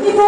Ibu,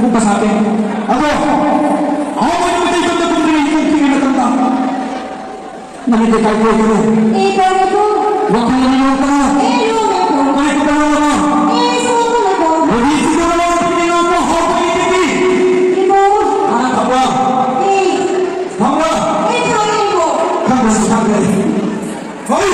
Kung pasabi, ako may namatay ko na kung nilipong pinatanda. Namitin tayo ko ito. Pero po. Huwag ka nanilang ka. Yung ako. Kahit ko pala naman. Saan ko na po? Mag-isip ko naman ang pininaw mo. Ako may itipi. Ibo. Anak ka ba? Hangga. Kaya po. Hangga sa hangga. Hoy!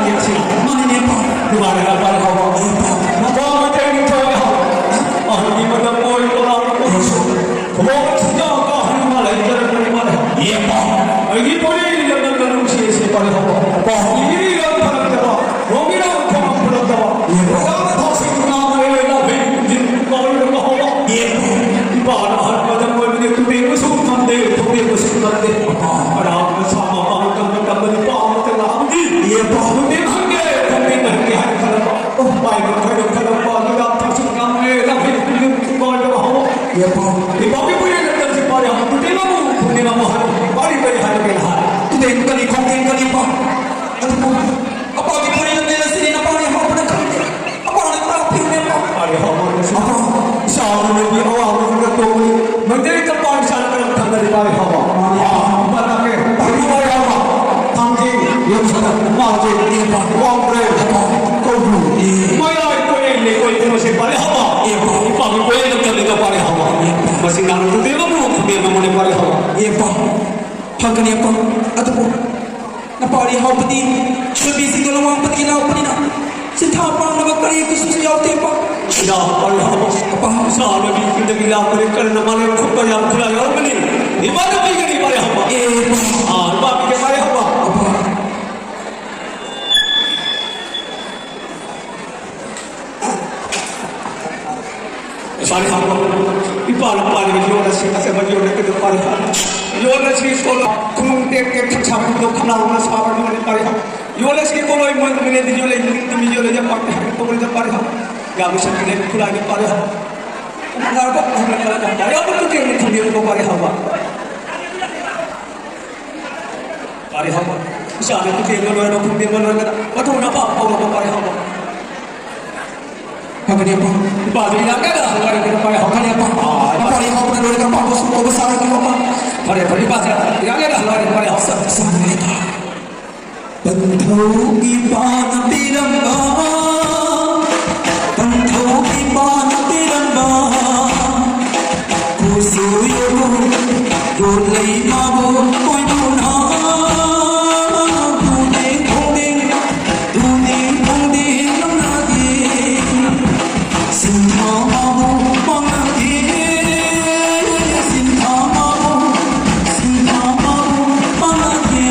ya sih. Mana ni apa? Di mana nak balik hawa? Apa macam ni cakap? Ah, ni mana boy orang tu? Kau sudah kau hari malam jalan hari malam. Iya pak. Lagi boleh ni jangan lalu si balik hawa. Pak, ini yang paling terbaik. Romi nak kau pulang terbaik. Iya pak. Kau tahu sih nama dia lah, bin kau yang kau hawa. Iya pak. Di mana hari malam boy ni tu dia masuk mandi, tu dia masuk mandi. Ada apa sama orang kamu ni pak macam ni? Iya pak. Dia hangge, hangge hari kalau oh baik kalau pak juga masuk kamu ni lah, bin kau yang kau hawa. Iya pak. Di bawah punya dalam si pak yang tu dia mahu hari balik balik hari belahar. Tu dia kali kongkin kali pak. Apa lagi punya dalam sini apa ni apa nak kali? Apa nak tahu ni pak? Ada hawa apa? Sahur lebih awal lebih tu. Menteri tempat sana dalam tanda di balik hawa. Apa nak ke? Tapi balik hawa. Tangki yang sana mahu jadi pak. Wang ber apa? Kau dulu. Maya itu ni kau itu masih balik hawa. Iya pak. Pak kau yang tanda di balik hawa. Masih nak tu dia mahu dia mahu di balik hawa. Iya pak. Hanggan ni apa? Atau pun napa dia hawa peti? Lebih sih kalau orang peti hawa peti nak. Sintapa nak kali khusus jauh tempat. Sudah balik hawa. Apa? Sahaja lebih kita gila balik kerana malam khutbah yang khulai orang ni. Di mana pergi ni balik hawa? Ah, lepas pergi balik hawa. Apa? Balik hawa. Ipa ni jual nasi kasih baju orang kita balik hawa. Jual nasi sekolah kumung tek kacang itu kenal orang sahabat ni balik hawa. Jual nasi kalau ibu ni dijual ini jual aja pakai itu boleh balik hawa. Gak bisa kita khulai ni balik hawa. Kenapa tak? Dari apa tu dia tu balik hawa? Balik hawa. Siapa tu dia luar nak kumpulan luar kata. Betul napa? Orang balik hawa. Apa dia apa? Baju yang ada hari kita pakai apa dia apa? Apa dia apa dari kapal besar besar lagi apa? Pada baju yang ada hari pakai apa? Sama kita. Bentau iban tiranga, bentau iban tiranga, kusuyo dolai mabu koi dona, dune dune namnagi. Sinta mahu mangagi, sinta mahu mangagi.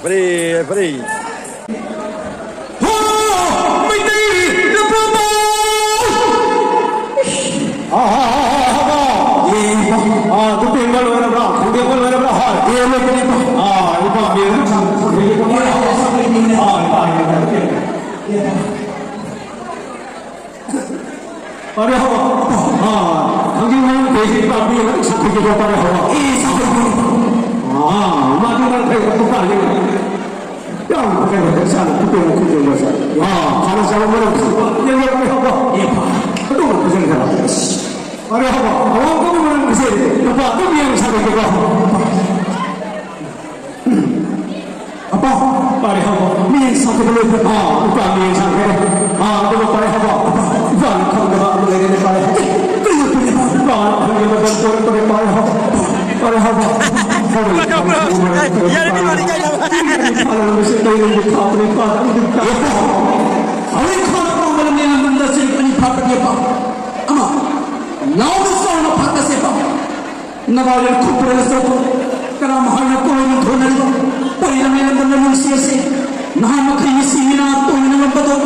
free.ไม่ตีแล้วพระบาtu tinggal orang berapa? Dia pun orang berapa? Dia pun itu. Itu dia tu sampai dia pun sampai ini. Ada apa? Kami mahu besi tapi orang satu juga pada apa? Macam mana saya tu pada? Yang pakai macam sana tu pun aku jual sana. Kalau saya mahu yang dia pakai apa? Betul betul sana. Ada apa? Awak kamu mana mesti? Apa tu yang saya juga? Apa? Pada apa? Ni satu belum. Bukan ni sampai. Itu pada apa? Bukan kamu dah mulai dari pada. Kau punya apa? Bukan dia macam orang pada apa? Pada apa? Ya ni mari kaya. Kalau mesti kau yang buka apa? Awak kau malam ni anda sendiri ni apa dia apa? Ama. Lawan sana patah siapa? Nawajar kupre sesuatu. Kerana hanya kau yang thonari. Payah yang dalam siasa. Nah makai misi mina tu mina betul.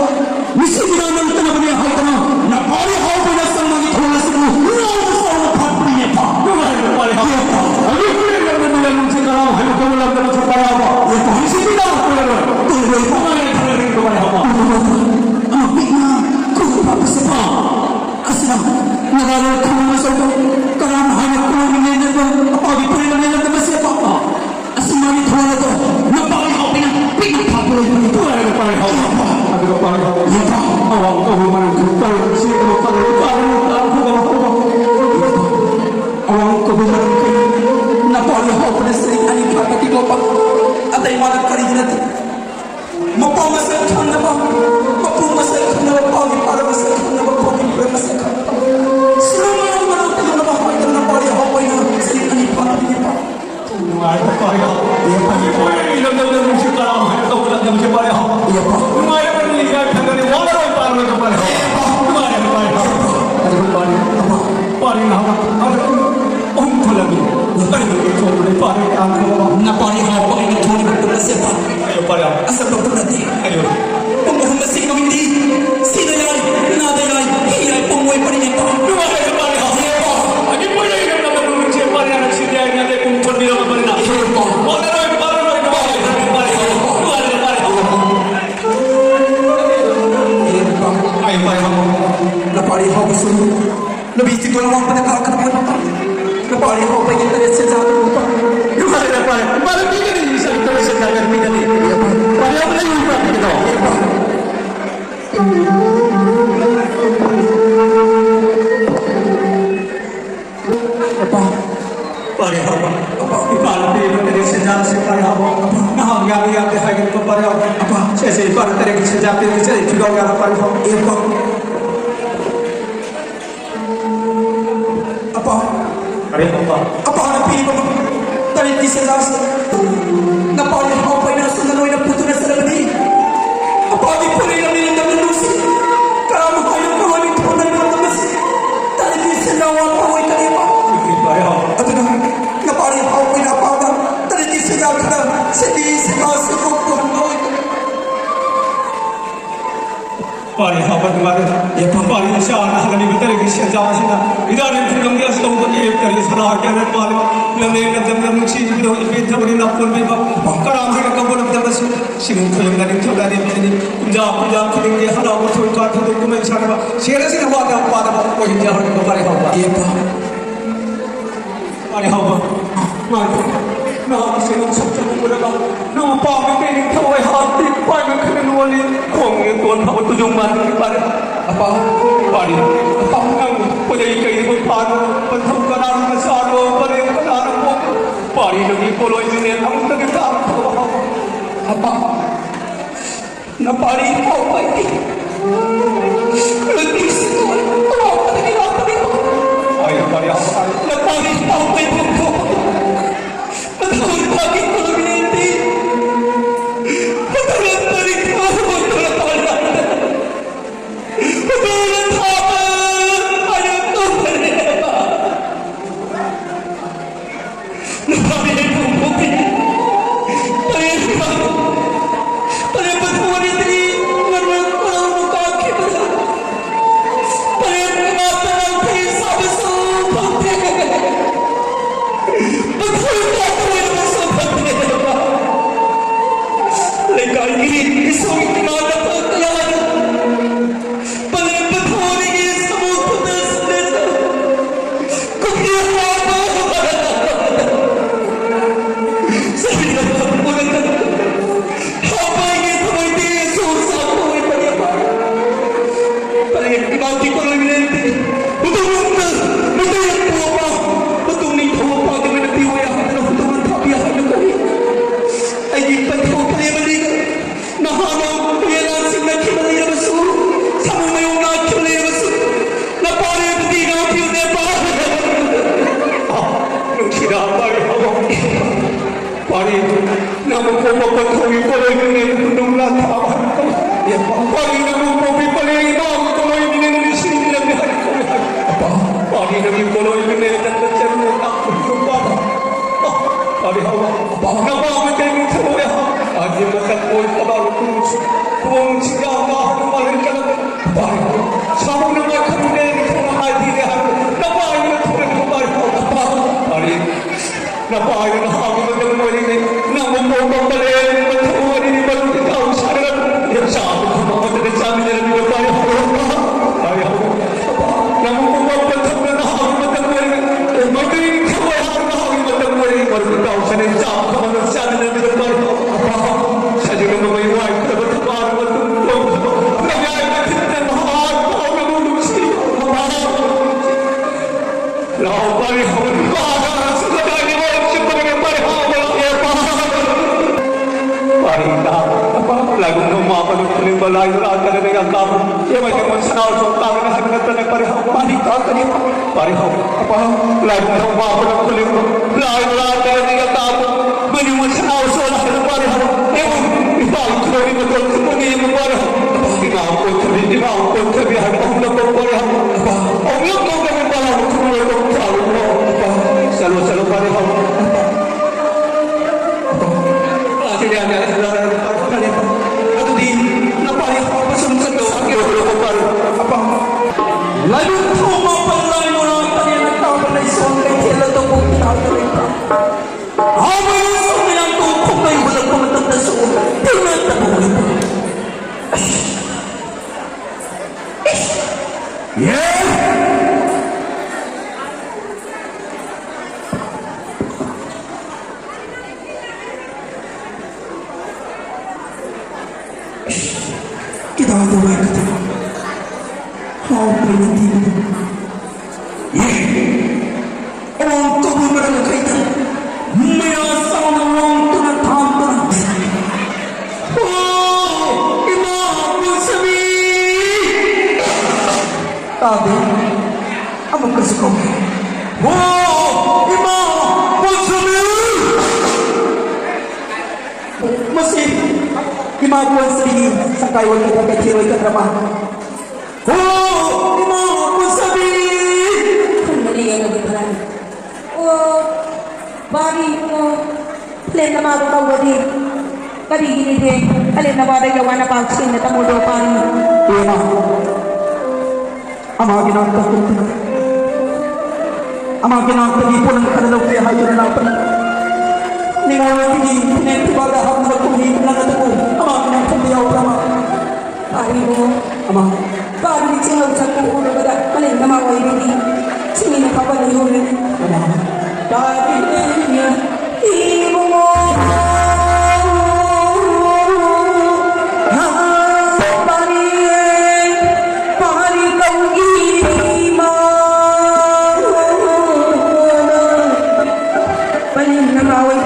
Misi mina nanti nak beri hal tanah. Nak beri hal pada sana ni thonari semua. Lawan sana patah ni apa? Nawajar beri hal. Aduh, yang dalam sekarang hanya kau yang dalam sekarang apa? Misi mina tu yang thonari kau beri apa? Mina kau patah siapa? Asal Nawajar kau masuk. Kerana hanya kau yang dalam apa di perjalanan yang dalam siapa? Asimari thonari tu. Nak beri hal mina. Itu yang paling awal. Ada paling awal. Awal kau mana kita sih kalau paling awal kau mana nak paling awal pada sering ani kata kita apa? Ada yang mana kali ini tu? Mampu masuk kena apa? Mampu masuk kena apa? Pada masuk kena apa? Pada masuk kena. Semua yang mana kena apa? Kena paling awal ini sering ani kata kita. Ada paling awal. Dia paling awal. Dalam sekarang kau nak dalam sekarang. Iya pak. Rumahnya berlihat dengan walau paru itu paling. Rumahnya paling. Ada paling. Apa? Paling apa? Ada tu lagi. Paling itu paling angkau. Nak paling apa ini tu ni betul siapa? Ayo paling. Asal betul nanti. Ayo. Pembunuh masih kau ini. Sini lagi. Nada lagi. Iya pembunuh paling apa? Rumahnya paling. Iya pak. Lagi paling kita betul siapa yang nak sini yang ada pembunuh dia paling. Iya pak. Napari hau besul, lebih itu orang pada kau kena apa? Napari hau pengen terus sejalan lupa. Juga napari, malam ini ni bisa terus sejalan ni ni. Pada apa lagi lupa kita? Apa? Pari hau apa? Malam ini terus sejalan separi hau. Nah, yang hari ini pari hau apa? Saya pari terus sejalan saya juga yang pari hau. Apa? Apa nak pilih apa? Tadi di sejarah napa oleh apa yang sudah lalu yang putus dan sudah berdiri? Apa di puri yang ini dalam nusi? Kalau mau yang kau ini pun dari dalam nusi. Tadi di sejarah apa yang kali apa? Atau napa oleh apa yang apa ada? Tadi di sejarah kita sedih sejarah sebab Tuhan kau itu. Pari apa kemarin? Ya pari insyaallah kami betul lagi sejarah sini. Idaran film dia sudah untuk dari salah kerana pari lemeng dalam musik itu event seperti napun bebas. Kerana mereka kabur dalam masuk sini film dari itu dari ini. Punjab film dia halau betul kata dokumen sana. Siapa sih buat apa kau ini orang itu pari apa? Iya pak. Pari apa? Nah, sini sabtu berapa? Nama pak ini kau hati pak kena nuali. Kong tuan apa tujuan pada apa? Pari apa? Pada ikai itu padu, pentam kanan masaro, pada kanan pun. Pari lagi polo ini ang tergetar. Apa? Napari apa ini? Lebih sekali. Apa lagi apa ini? Ayah pari apa? Napari apa ini? Betul lagi polo ini. Betul lagi polo ini. Pari, namun po magpatuloy ko lang yung punong latawa ko. Pari, namun po pipalay ito ang tuloy minilisin nila ni Hari ko. Pari, namin tuloy minilisin na siya ng takot ng bata. Pari, hawa. Nabagot kayo ng tuloy. Adi matakoy pa ba kung sigagahan ng malay ka lang. Pari, sama naman kami na yung mga kadilihan. Nabahay na tuloy ng pari. Pari, nabahay na ako namun po pagpalayan ng pagkakuha ni Balong ikaw sa alam. Yan sa akin, kumakalit sa amin nila nila tayo. Tayo. Namun po pagpagpagpag na ako matagwari. Magaling ka ba ako na ako matagwari. Balong ikaw sa nila sa akin, kumakalit sa amin nila tayo. Sa nila mga iway, katabatabara matulog. Nagayang natin na mahal po ako namulog siya. Lao pari ako. Sa kadali mo, siya pa rin pari ako. Parita, lagong lumapan ng balay ng ata na nagagawa. Siya may naman sa nauso, tawag na sa ganito ng pareho. Parita, kanina. Pareho. Lagong lumapan ng balay ng ata na nagagawa. Maniwan sa nauso, lahat ng pareho. Ewan, ibang tuloy mo ito, kunin mo pareho. Tinawag ko sabi, ang lapang pareho. Ang lapang kami pareho, kumuha itong tawag mo. Salo-salo pareho. Kaya at di napayag pa pasunod sa kiro ko par apa lalu tuma palay mo na tayo nagtabalay sa kay tela to ko tawag pa hawa sa minang to ko may wala ko matanda sa tinatawag yeah. Kita ada baik kata. Kau berhenti. Orang tu berada kaitan. Merasa orang tu nak tampar. Oh, Imam Musabi. Tapi, apa kesukaan? Oh, Imam Musabi. Masih. Kimakuan sendiri sampai wanita kecil ke ramah. Oh, kimakuan sendiri. Kembali yang lebih terang. Oh, bari mo. Plan na marunong kadi gini deh. Alin na bada gawa na vaksin na tamudo pari. Iya, ama ginagawa ko. Ama ginagawa ko po ng kanalaw kaya hayo na natin. Ningawa tini, pinagtibaga ako sa kuhin lang at ako. Ama, pinagsabiyaw ka, ama. Pari mo. Ama. Pari ni singaw sa kuulo bada. Alin na maway hindi. Sinin na kapaliho rin. Ama. Pari niya. Imo mo.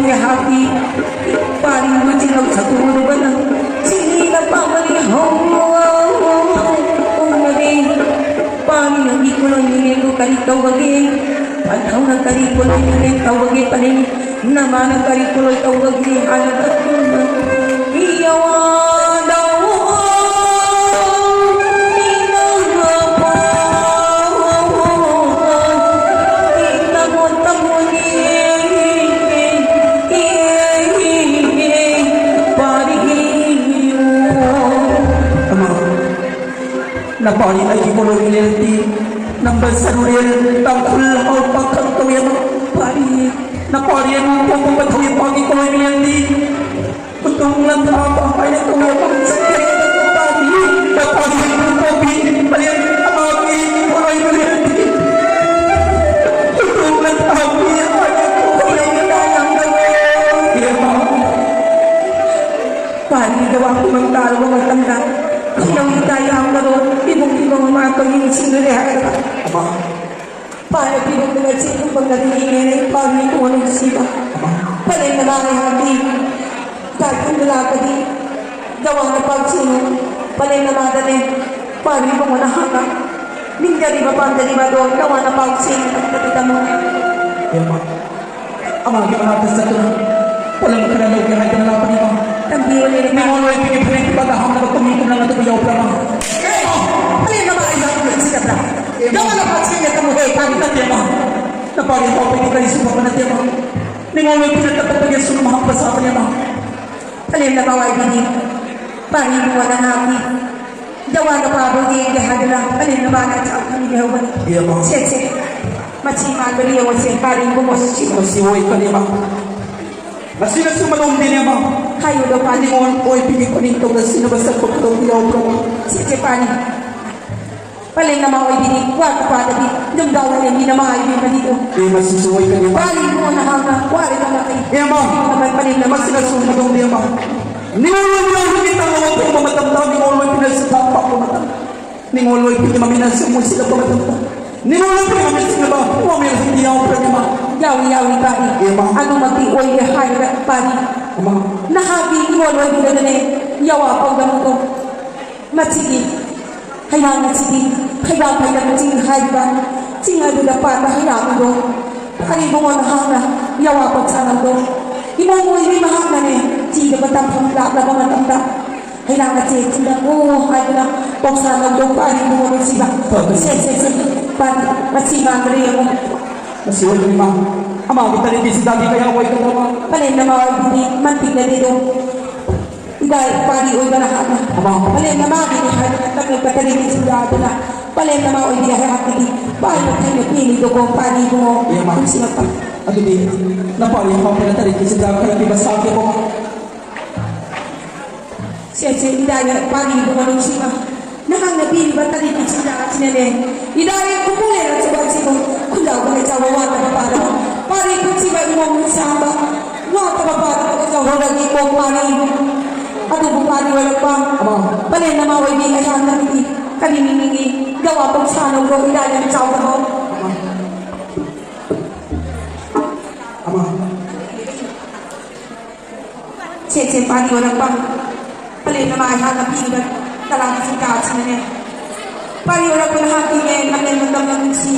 Hati paling macam sa tulo ba na sini na pamalihong umari paling hindi ko lang nilego karitawagin pataw ng karikuloy nileng tawagin paling naman ang karikuloy tawagin alam at tunan iyawan daw Napali ay kimulong niliti ng bansanuril tangkul o pagkagkawin pari napali ang pagpapatawin pagkikulong niliti utong lang tapang ay nagkawin ang sakit ng pari napali ang pagpapin palihan ang mga kimulong niliti utong lang tapang ay nagkawin ang gawin pari gawa ko ng talo ng tanda Kung tayo ang garo, ibong-ibong mga kaging sinurihan ka. Ama. Para pinagdagat sa itong pagdatingin ay pagni kung anong siba. Panay na mga hati. Kahit kung wala ka di, gawa na pagsino. Panay na madali. Pagni kung manahaka. Minjari ba pandali ba doon, gawa na pagsino. At katita mo. Ama. Ama, gimana sa ito? Walang bibiwan nila. Ni mo ay pinipinit pagaham na tumikom lang at tumiyaw pa lang. Paling na mga isang sikat na. Gawa na pagsinya ka mo eh, kahit na tema. Napagin ko pinikalis pa na tema. Ni mo ay pinatapagyan sa mga pasapan niya. Paling na mga ibigin. Paling mo na natin. Gawa na pa ako di gahadala. Paling na mga at kami gawa. Iya mo. Setse. Matsiman beri ako siya. Paling mo sa siya. Masiway ka niya. Masina sumalong din niya. Kayo daw Ni paling. mo ay pinipinit ko nito na sinabasa ko ito tiyaw pa lang. Setse paling. Paling na mga ibigin. Wag pa dati. Nung daw na hindi na mga ibigin dito. Iya masisuway ka niya. Paling mo na hanga. Wari ka na kayo. Iya mo. Paling na Masina sumalong din niya. Ni mo ay kita mo ito mamatanda. Ni mo ay pinasitapak ko matanda. Ni mo ay pinamaminasa mo sila pamatanda. Ni mo ay pinamaminasa ba? Huwag hindi ako pwede. Yawi-yawi pari. Iya, Ma. Ano mati-oy na hari pari. Ama. Nahagi iwalway bila na yawa pang gamuto. Matsigi. Hayang matsigi. Hayang matsigi haiba. Singa bila pa na hayang do. Hari bungo na hanga. Yawa pang sanang do. Imong mo yung mahang na ne. Siga batang pangla na pamatanda. Hayang matsigi. Singa mo. Hay na pang sanang do. Pari bungo na siba. Sen. Pari. Matsiga ang riya mo. Masiway ka niya. Ama, kita rin si daddy kaya away ka naman. Paling na mga hindi mantig na dito. Dahil pari oy banahan na. Aba. Paling na mga hindi hali na tagal kataligid sa dado na. Paling na mga hindi hali. Paano mo kayo pili do ko pari mo. Iya, Ma. Kung sino pa. Ato di, napali ako pinatarik si daddy kaya di ba sa akin ko. Siya idaya pari mo nung siya. Nakang nabili ba taligid sa dado sinane. Idaya kumuli at sa bansi ko. Kung daw ko sa wawata pa para. Pari kung siya imong samba. Wata pa para ko sa horag imong pari. Ato po pari wala pa. Aba. Paling na maway di kaya na hindi kaniningi gawa pang sanong ko ilalim sa ako. Ama. Setse pari wala pa. Paling na maya na pilat talaga sa kasi na niya. Pari wala pa na hati niya na nagdamdam si.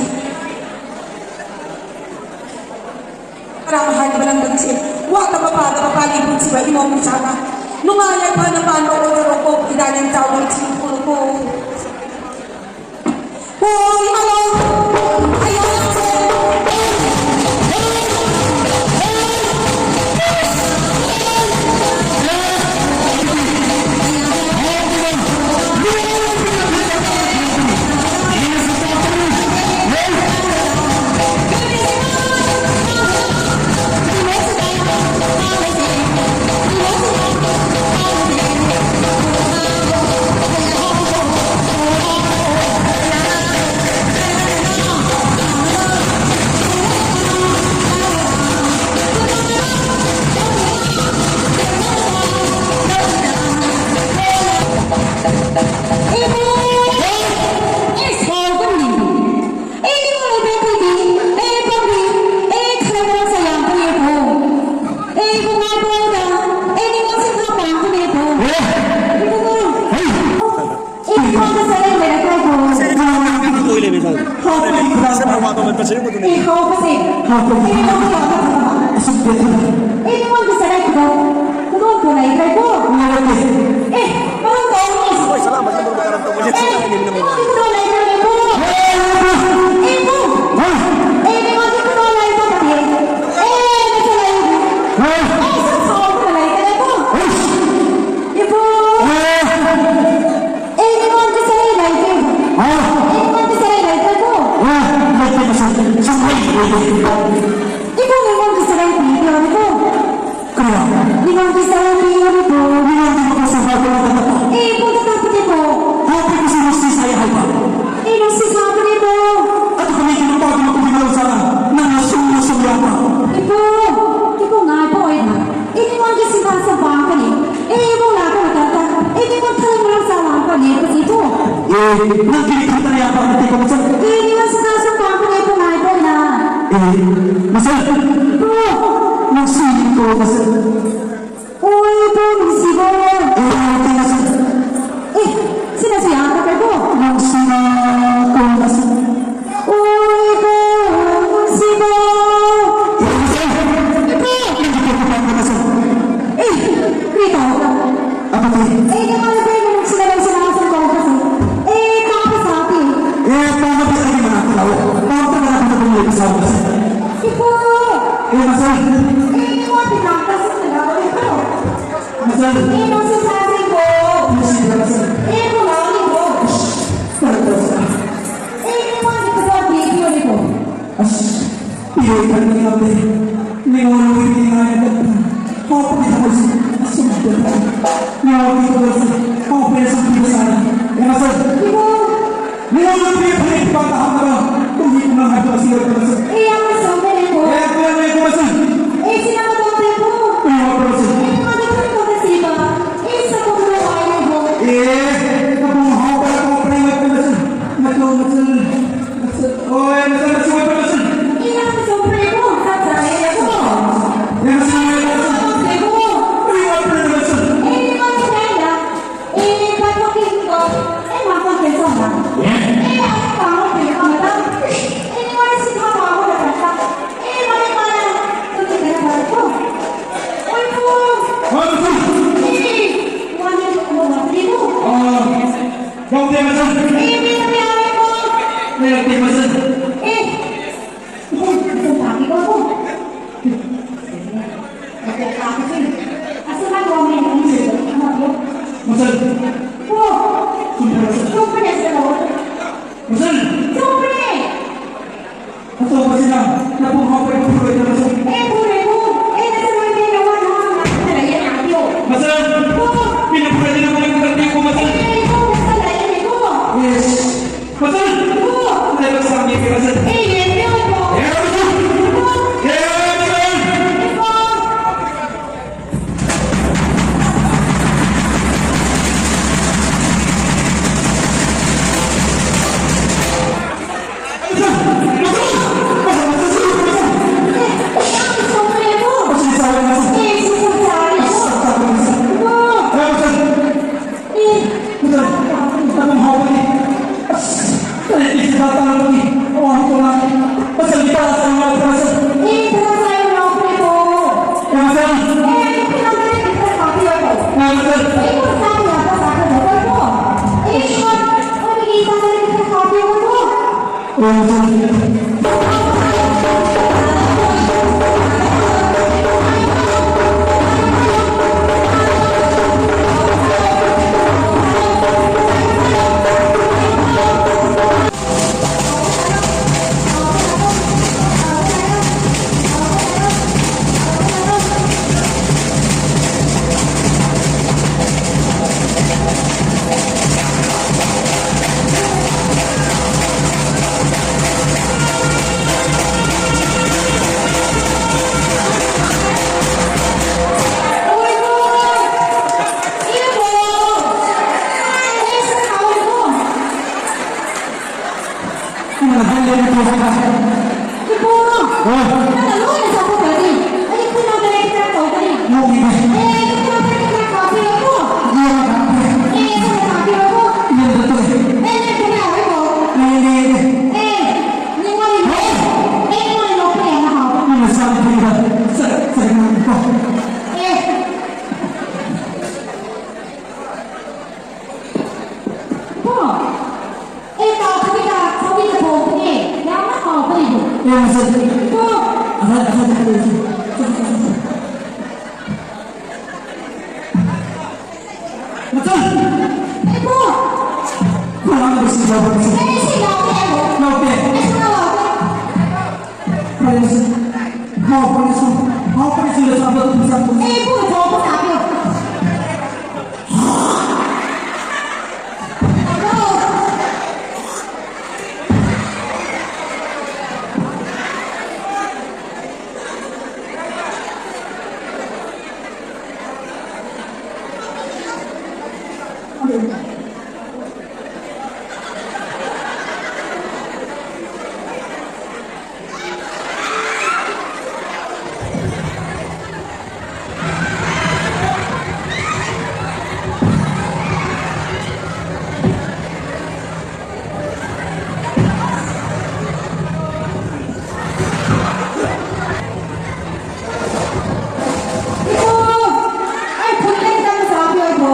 Para mahali ba lang bagsi. Wata pa para mapalipod si ba imong sana. Nung ayay pa na paano ko na ko ilalim sa ako si pulo ko. Hoy, ano? Ayaw lang sa'yo. Nagkikita na yan para ko sa... Masal! Nagsiling ko, masal! Uy, ito, misibo! Masal! Sinasayang ka kayo? Nagsiling ko, masal! Uy, ito, misibo! Masal! Hindi ko pa masal! Rito! Eh, yung mga tayo nung sila lang sila sa kongkas. Eh, tapos sa atin. Eh, paano ba kayo manakalaw? Paano ka manakalaw ng kasama kasi? Ipo! Eh, masal. Eh, yung mga pinagkas sa nalawa ito. Masal. Eh, masasabi ko. Eh, kulangin ko. Eh, yung mga ito sa video nito. As, pilih ka ng nabi. May mga nabibili nga yung ganda. Kapag ako si Asumda. May mga dito ba si Kapag sa pinasana. Eh, masal. Ipo! May mga nabibili pa rin pagkahang na ba? Kung hindi ko nang hagdo siya ka masal. Eh, ang masasabi ko. Eh, ako yan may kumasal. Eh, sinamatong ko. Eh, mga masal. Eh, mga dito ko kasi ba? Eh, sa pagkawain ko. Eh, kapag hawak ako pa rin ako masal. Masal, masal. Masal. Oh, eh, masal, masal, masal. Eh, ang masasabi ko. Sasayin ako. Eh, masal, masal. Sasabi ko. Eh, mga masal. Eh, di ba kaya? Eh, patukin ko. Eh, mapakin ko ba? Eh, ako pa ako, pinamata. Eh, di ba si Papa ako nakanta? Eh, balik ka na. Tuloy ka na balik ko. Uy po! Oh, masal. Eh, wala ko kumabali ko. Oh, kau dia masal. Eh, pinamiyari ko. Eh, dia masal. Eh, isang pagi ko po. Ako kasi. Asa na ko may nangyayari? Ano po? Masal. Po! Sumpah masal. Siyempre sa loob. Masal. Siyempre! Atau apa sih nak? Nak pun hawak aku pun dia masal. Eh, pure po! Eh, nasa mga ginawa na mga nakatalayan natin. Masal. Pinapura dia nak boleh berhenti aku masal. Eh, po! Nakatalayan ko! Yes. Masal. Po! Saya bersama dia masal. Eh, yan yun po! Eh, masal. Po! Eh, masal. Eh, po! Siyempre po! Masih salah masal. Eh, sinasabi ko! Po! Eh, masal. Eh, Masal. Nak pun hawak ni. Saya isi datang lagi. Oh, aku nak. Masal kita sama masal. eh, sinasabi mo ako po! Eh, masal. Eh, pinagalit kita sa papi ako! Eh, masal. Eh, kung sabi yata sa akin ako po! Eh, kung makikita na rin kita sa papi ako po! Oh, masal. Uy po! Iyo po! Eh, sa tawag ko! Ano na handa ni ko sa. Iyo po! Oh, Natalo na sa ako dati! Ay, pinagalit kita ako dati! no kita. Eh, pinagalit kita sa papi ako! Dia nak. Eh, sa papi ako! Dia betul. Eh, nagkinawa ko! Ini Eh, ningalin mo! Eh, ningalin mo pa yan ako! ini salah dia. Saya nak kau. Eh! Po! Eh, sabi ka po, eh, yaman ako pa rin. Eh, masal. Po! Ada itu. Masal. Eh, po! Kau nak bersih jawab masal. Eh, sila ako yan, oh. No, okay. Eh, sila ako. Paris. How Paris? How Paris sudah sampai tu bisa tu. Eh, po, ito ako sabi. Ano? Ito! Ay, punta kita mo sabi ako.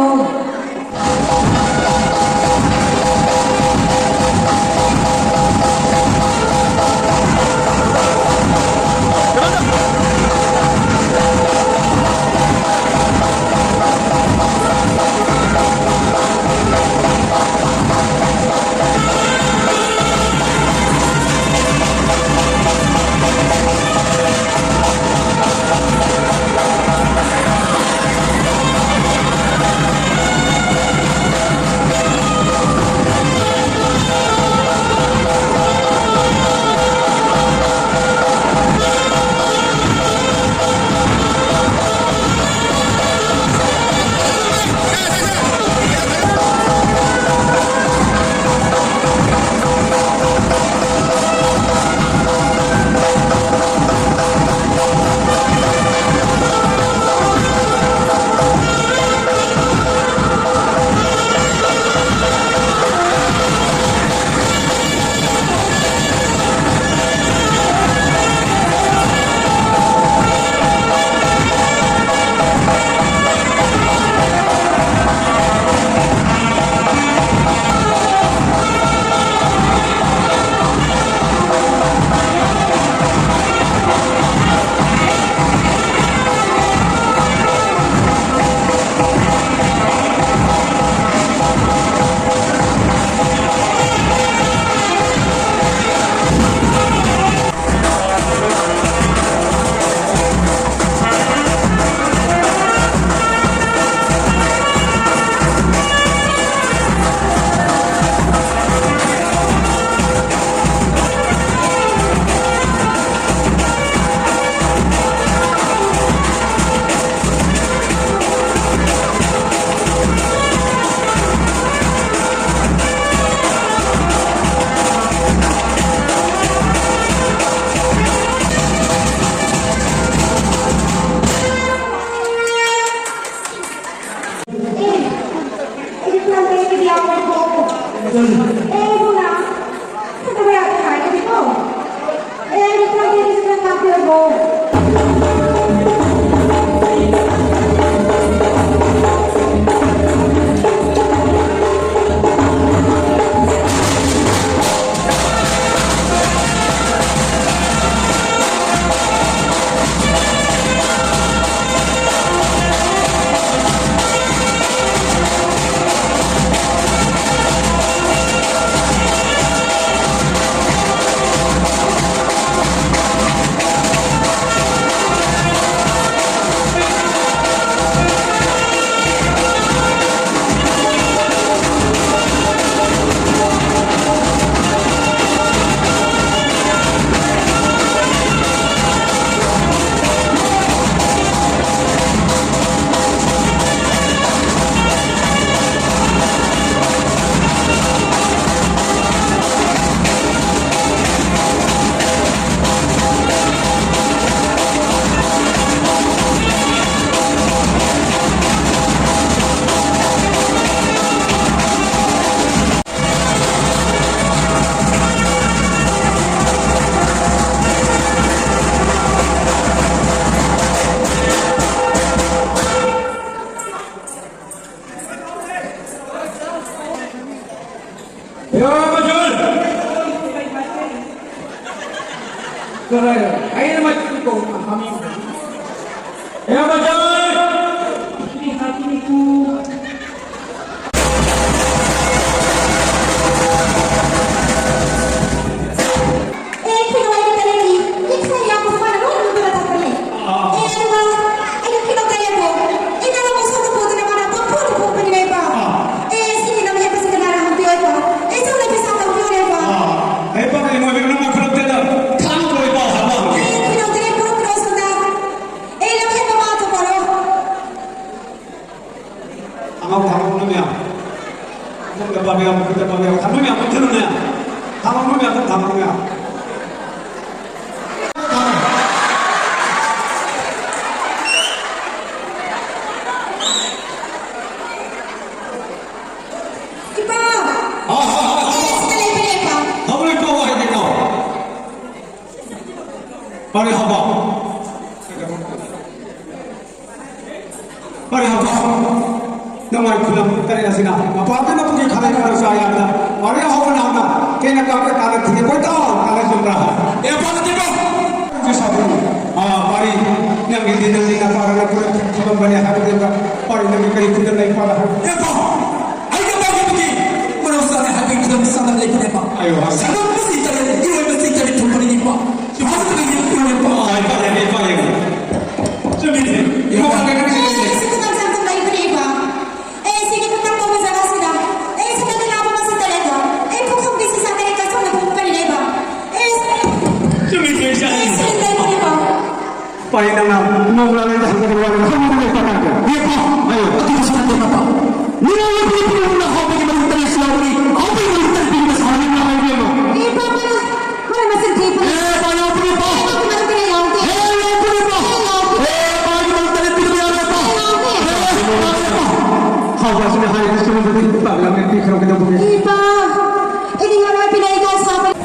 밥이야 그대밥이야 담으면 안 들으네 담으면 담으면 Ipa! 아 Talay pa Ipa! 밥을 꺼와야겠다 빨리 와봐 빨리 와봐 너무 그냥 때려야지나 apa na punya kala kala saya na ari hawa na na kena ka ka kala thige kota kala jumra e apa na tiba ju sabu pari yang ini nanti na para na pura thibam bane ha de ka pari na kari kudan nai para e apa ayo ka ki mana usah ha ki kudan sana nai pa ayo sana mesti tare iwe mesti tare thupani ni pa ju ha de ni ni pa ay pa ya ni pa ya jumi ni e apa ka ka paling dalam mengulangi jasa keluarga kamu boleh pakai dia pak ayo aku sudah apa ni orang perlu nak kau bagi mereka selama ni apa yang mereka tinggal sana ni nama dia mah Mana masih tipe? paling apa ni pak Aku mana kena yang tu? apa ni pak paling mereka tinggal dia apa kau bahasa ni hari ini semua jadi pak yang nanti kalau kita boleh Ipa! Ini nga naman pinaigas sa akin.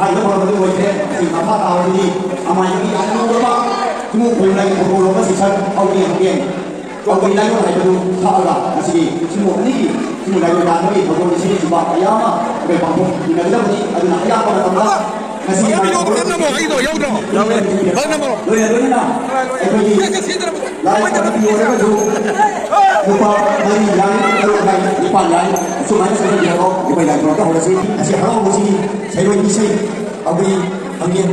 hai nó còn ngồi thế thì mà phát tàu đi mà những cái anh nó đó chúng tôi cùng này cùng nó sẽ sân ông tiền còn cái này nó phải được thợ là cái gì chúng tôi này chúng tôi này người ta nói của tôi sẽ chụp ảnh ya mà về phòng tôi thì người ta nói ở đây ya còn là tầm đó cái gì mà nó nó mà cái đồ đâu đâu rồi rồi nào cái gì lại cái gì đó cái lupa dari yang kalau dari depan yang semuanya sudah dihalau di bagian belakang oleh sini masih halau di sini saya ingin isi abri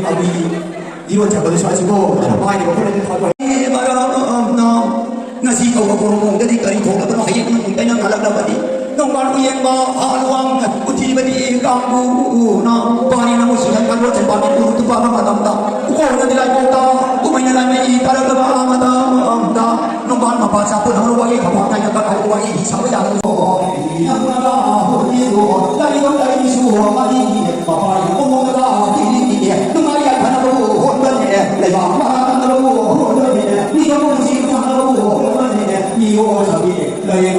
abri iwan jaga di sana dan apa ini boleh dikatakan barang nasi kau berkorong dari kari kau dapat hayat untuk yang halak dapat nong baru yang haluang uti beri kamu na bani namu sudah kalau cepat itu tu apa matam tak kau nanti lagi kota tu main lagi kalau lepas matam tak nong baru apa siapa nak luai kau tanya kau luai di sana yang yang mana itu dari dari suhu mati apa yang ngomong dah ini nong ayat kana tu hondan ni lepas mana tu hondan ni ni kamu mesti kana tu hondan ni yo sabi lagi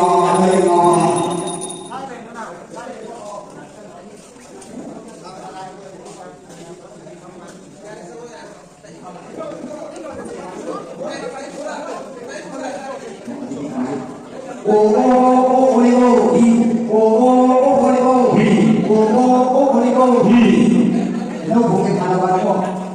nó cũng cái thằng nào